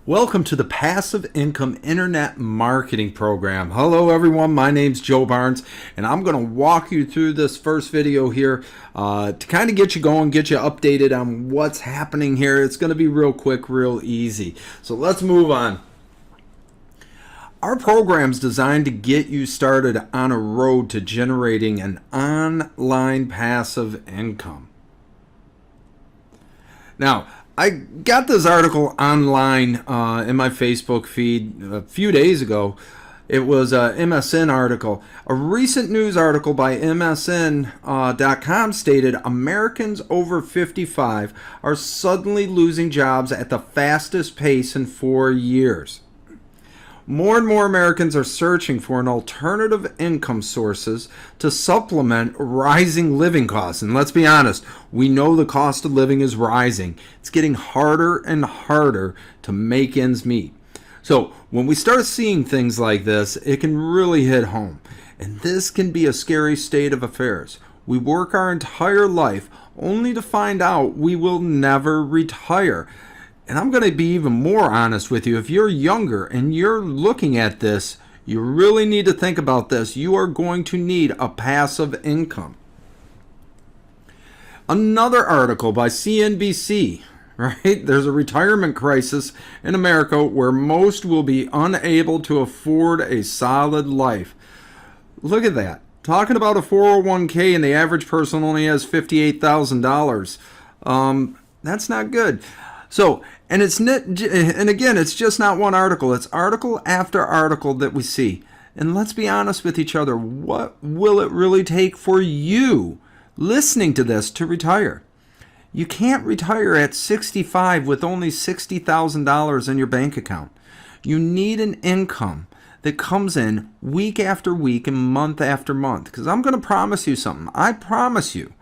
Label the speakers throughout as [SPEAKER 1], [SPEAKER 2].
[SPEAKER 1] Welcome to the Passive Income Internet Marketing Program. Hello everyone, my name's Joe Barnes, and I'm going to walk you through this first video here to kind of get you going, get you updated on what's happening here. It's going to be real quick, real easy. So let's move on. Our program's designed to get you started on a road to generating an online passive income. Now, I got this article online in my Facebook feed a few days ago. It was an MSN article. A recent news article by MSN.com stated Americans over 55 are suddenly losing jobs at the fastest pace in 4 years. More and more Americans are searching for an alternative income sources to supplement rising living costs. And let's be honest, we know the cost of living is rising. It's getting harder and harder to make ends meet. So when we start seeing things like this, it can really hit home. And this can be a scary state of affairs. We work our entire life only to find out we will never retire. And I'm going to be even more honest with you. If you're younger and you're looking at this, you really need to think about this. You are going to need a passive income. Another article by CNBC, right? There's a retirement crisis in America where most will be unable to afford a solid life. Look at that. Talking about a 401k and the average person only has $58,000. That's not good. So, and again, it's just not one article. It's article after article that we see. And let's be honest with each other. What will it really take for you listening to this to retire? You can't retire at 65 with only $60,000 in your bank account. You need an income that comes in week after week and month after month. Because I'm going to promise you something. I promise you,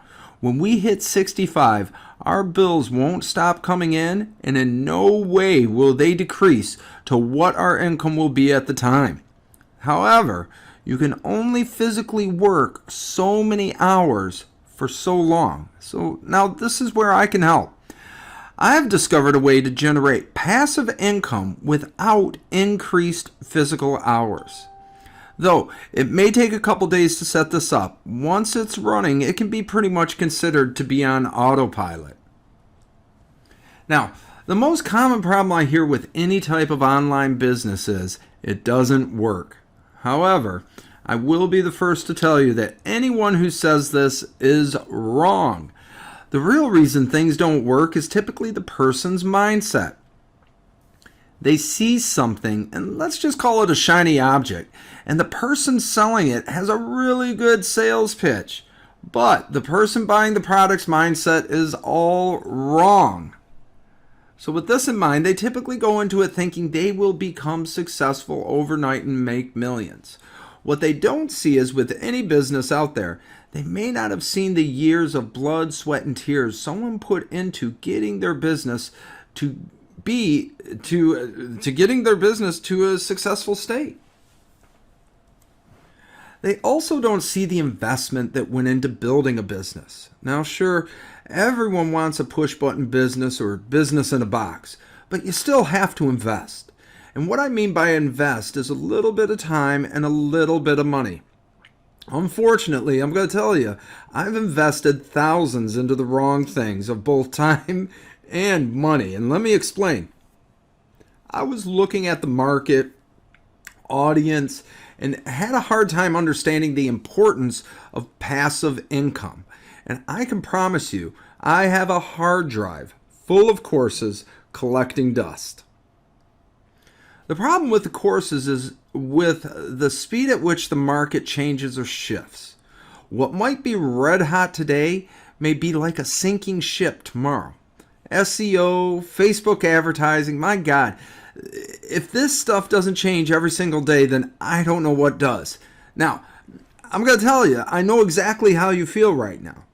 [SPEAKER 1] when we hit 65, our bills won't stop coming in, and in no way will they decrease to what our income will be at the time. However, you can only physically work so many hours for so long. So now this is where I can help. I have discovered a way to generate passive income without increased physical hours. Though it may take a couple days to set this up, once it's running, it can be pretty much considered to be on autopilot. Now, the most common problem I hear with any type of online business is it doesn't work. However, I will be the first to tell you that anyone who says this is wrong. The real reason things don't work is typically the person's mindset. They see something, and let's just call it a shiny object, and the person selling it has a really good sales pitch, but the person buying the product's mindset is all wrong. So with this in mind, they typically go into it thinking they will become successful overnight and make millions. What they don't see is with any business out there, they may not have seen the years of blood, sweat, and tears someone put into getting their business to getting their business to a successful state. They also don't see the investment that went into building a business. Now, sure, everyone wants a push-button business or business in a box, but you still have to invest. And what I mean by invest is a little bit of time and a little bit of money. Unfortunately, I'm going to tell you, I've invested thousands into the wrong things of both time and money. And let me explain. I was looking at the market, audience, and had a hard time understanding the importance of passive income. And I can promise you, I have a hard drive full of courses collecting dust. The problem with the courses is with the speed at which the market changes or shifts. What might be red hot today may be like a sinking ship tomorrow. SEO, Facebook advertising, my God, if this stuff doesn't change every single day, then I don't know what does. Now, I'm going to tell you, I know exactly how you feel right now.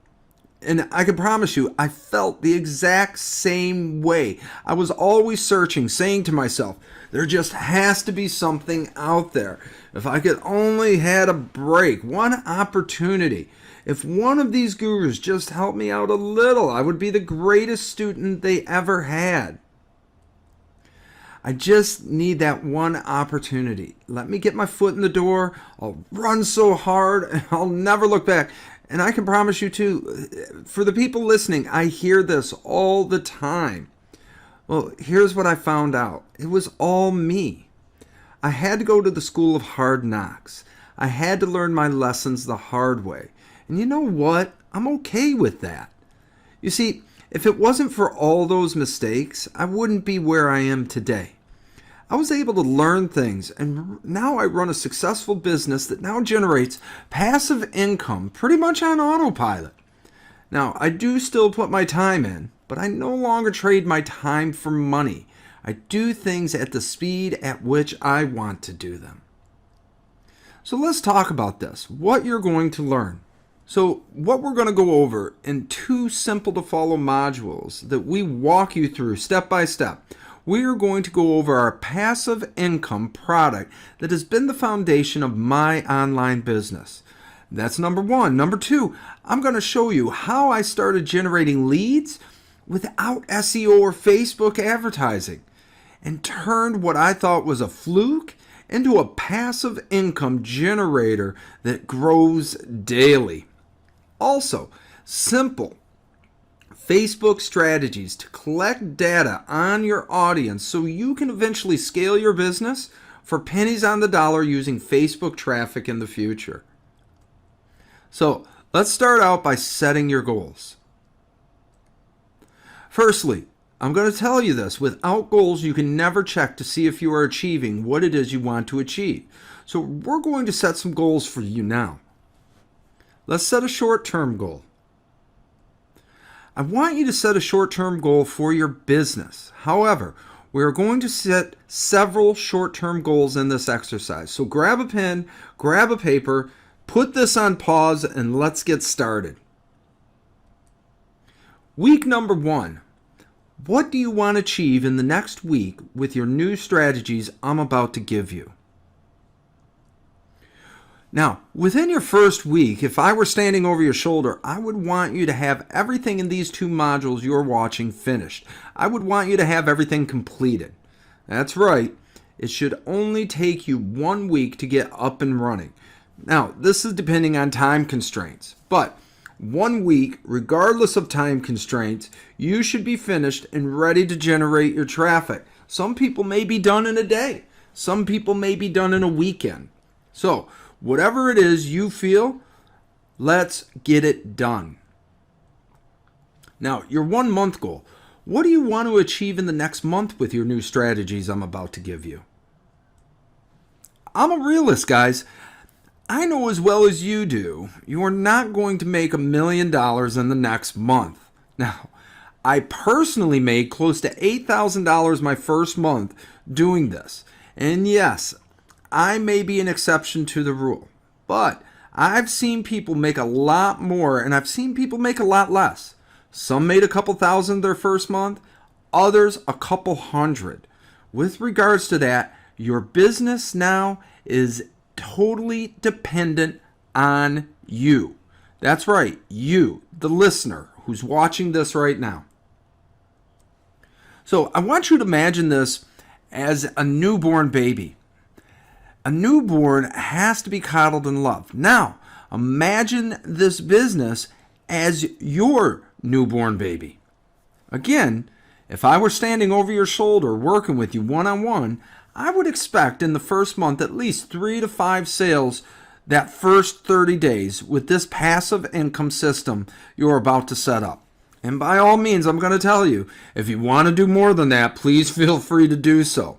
[SPEAKER 1] And I can promise you, I felt the exact same way. I was always searching, saying to myself, there just has to be something out there. If I could only had a break, one opportunity. If one of these gurus just helped me out a little, I would be the greatest student they ever had. I just need that one opportunity. Let me get my foot in the door. I'll run so hard and I'll never look back. And I can promise you too, for the people listening, I hear this all the time. Well, here's what I found out. It was all me. I had to go to the school of hard knocks. I had to learn my lessons the hard way. And you know what? I'm okay with that. You see, if it wasn't for all those mistakes, I wouldn't be where I am today. I was able to learn things, and now I run a successful business that now generates passive income pretty much on autopilot. Now, I do still put my time in, but I no longer trade my time for money. I do things at the speed at which I want to do them. So let's talk about this, what you're going to learn. So what we're going to go over in 2 simple to follow modules that we walk you through step by step. We are going to go over our passive income product that has been the foundation of my online business. That's number 1. Number 2, I'm going to show you how I started generating leads without SEO or Facebook advertising and turned what I thought was a fluke into a passive income generator that grows daily. Also, simple Facebook strategies to collect data on your audience so you can eventually scale your business for pennies on the dollar using Facebook traffic in the future. So, let's start out by setting your goals. Firstly, I'm going to tell you this, without goals you can never check to see if you are achieving what it is you want to achieve. So we're going to set some goals for you now. Let's set a short-term goal. I want you to set a short-term goal for your business. However, we are going to set several short-term goals in this exercise. So grab a pen, grab a paper, put this on pause, and let's get started. Week number 1. What do you want to achieve in the next week with your new strategies I'm about to give you? Now, within your first week, if I were standing over your shoulder, I would want you to have everything in these 2 modules you're watching finished. I would want you to have everything completed. That's right. It should only take you 1 week to get up and running. Now, this is depending on time constraints, but 1 week, regardless of time constraints, you should be finished and ready to generate your traffic. Some people may be done in a day. Some people may be done in a weekend. So, whatever it is you feel, let's get it done. Now, your 1 month goal. What do you want to achieve in the next month with your new strategies I'm about to give you? I'm a realist, guys. I know as well as you do, you are not going to make $1 million in the next month. Now, I personally made close to $8,000 my first month doing this. And yes, I may be an exception to the rule, but I've seen people make a lot more and I've seen people make a lot less. Some made a couple thousand their first month, others a couple hundred. With regards to that, your business now is totally dependent on you. That's right, you, the listener who's watching this right now. So I want you to imagine this as a newborn baby. A newborn has to be coddled and loved. Now, imagine this business as your newborn baby. Again, if I were standing over your shoulder working with you one-on-one, I would expect in the first month at least 3 to 5 sales that first 30 days with this passive income system you're about to set up. And by all means, I'm going to tell you, if you want to do more than that, please feel free to do so.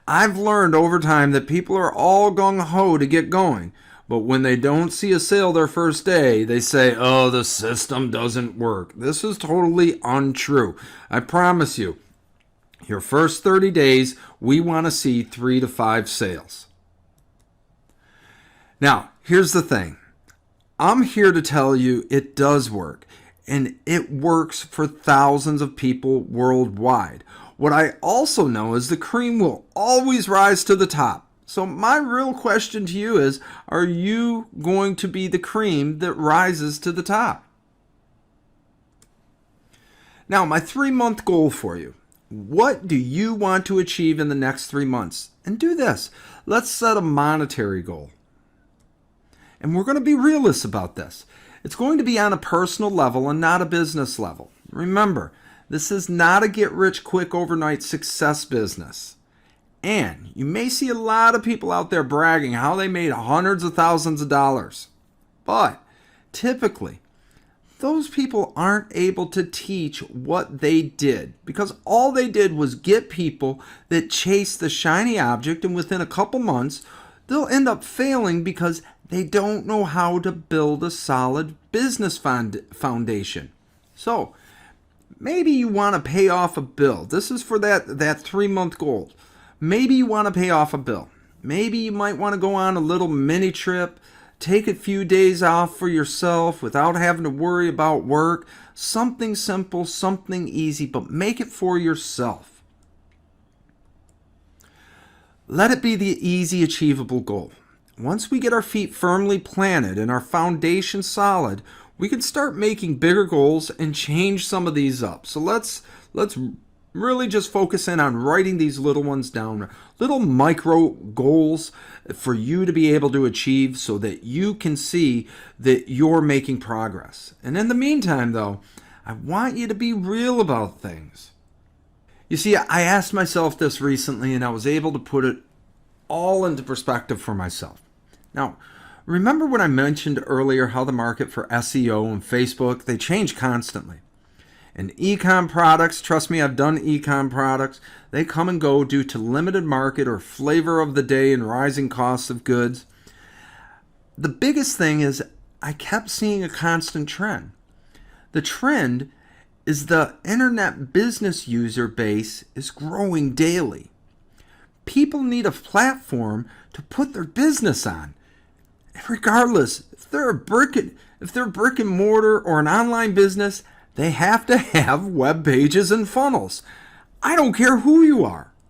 [SPEAKER 1] I've learned over time that people are all gung-ho to get going, but when they don't see a sale their first day, they say, oh, the system doesn't work. This is totally untrue. I promise you, your first 30 days, we want to see 3 to 5 sales. Now, here's the thing. I'm here to tell you it does work, and it works for thousands of people worldwide. What I also know is the cream will always rise to the top. So my real question to you is, are you going to be the cream that rises to the top? Now, my 3-month goal for you. What do you want to achieve in the next 3 months? And do this. Let's set a monetary goal. And we're going to be realists about this. It's going to be on a personal level and not a business level. Remember, this is not a get-rich-quick overnight success business. And you may see a lot of people out there bragging how they made hundreds of thousands of dollars. But typically, those people aren't able to teach what they did, because all they did was get people that chase the shiny object, and within a couple months, they'll end up failing because they don't know how to build a solid business foundation. So maybe you want to pay off a bill. This is for that 3-month goal. Maybe you want to pay off a bill. Maybe you might want to go on a little mini trip, take a few days off for yourself without having to worry about work. Something simple, something easy, but make it for yourself. Let it be the easy, achievable goal. Once we get our feet firmly planted and our foundation solid, we can start making bigger goals and change some of these up. So let's really just focus in on writing these little ones down, little micro goals for you to be able to achieve so that you can see that you're making progress. And in the meantime, though, I want you to be real about things. You see, I asked myself this recently, and I was able to put it all into perspective for myself. Now, remember when I mentioned earlier how the market for SEO and Facebook, they change constantly. And e-com products, trust me, I've done e-com products, they come and go due to limited market or flavor of the day and rising costs of goods. The biggest thing is I kept seeing a constant trend. The trend is the internet business user base is growing daily. People need a platform to put their business on. And regardless, if they're a brick and mortar or an online business, they have to have web pages and funnels. I don't care who you are.